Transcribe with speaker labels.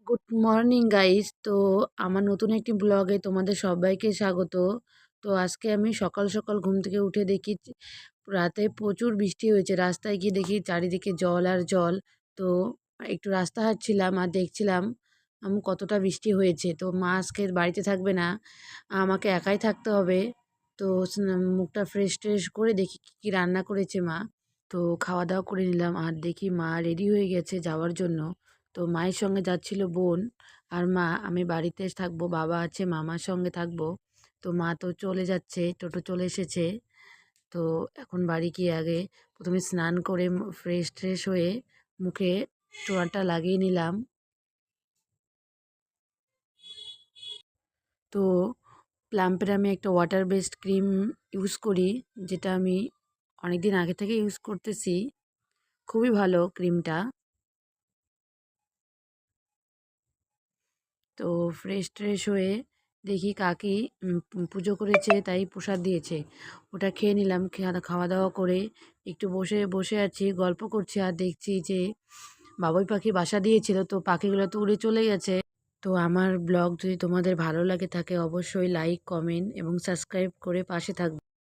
Speaker 1: Good morning guys. তো আমার নতুন একটি ব্লগে তোমাদের সবাইকে স্বাগত। তো আজকে আমি সকাল সকাল ঘুম থেকে উঠে দেখি রাতে প্রচুর বৃষ্টি হয়েছে। রাস্তায় গিয়ে দেখি চারিদিকে জল আর জল। তো একটু রাস্তা হাঁটছিলাম আর দেখছিলাম আমি কতটা বৃষ্টি হয়েছে। তো মা আজকে বাড়িতে থাকবে না, আমাকে একাই থাকতে হবে। তো মুখটা ফ্রেশ ট্রেশ করে দেখি কী কী রান্না করেছে মা। তো খাওয়া দাওয়া করে নিলাম আর দেখি মা রেডি হয়ে গেছে যাওয়ার জন্য। তো মায়ের সঙ্গে যাচ্ছিল বোন আর মা। আমি বাড়িতে থাকবো, বাবা আছে, মামার সঙ্গে থাকবো। তো মা তো চলে যাচ্ছে, টোটো চলে এসেছে। তো এখন বাড়ি গিয়ে আগে প্রথমে স্নান করে ফ্রেশ ট্রেশ হয়ে মুখে টোনারটা লাগিয়ে নিলাম। তো প্লাম্পের আমি একটা ওয়াটার বেসড ক্রিম ইউজ করি, যেটা আমি অনেক দিন আগে থেকে ইউজ করতেছি। খুবই ভালো ক্রিমটা। তো ফ্রেশ ট্রেশ হয়ে দেখি কাকি পুজো করেছে, তাই প্রসাদ দিয়েছে, ওটা খেয়ে নিলাম। খাওয়া দাওয়া করে একটু বসে বসে আছি, গল্প করছি আর দেখছি যে বাবুই পাখি বাসা দিয়েছিল, তো পাখিগুলো তো উড়ে চলে গেছে। তো আমার ব্লগ যদি তোমাদের ভালো লাগে থাকে অবশ্যই লাইক, কমেন্ট এবং সাবস্ক্রাইব করে পাশে থাকবে।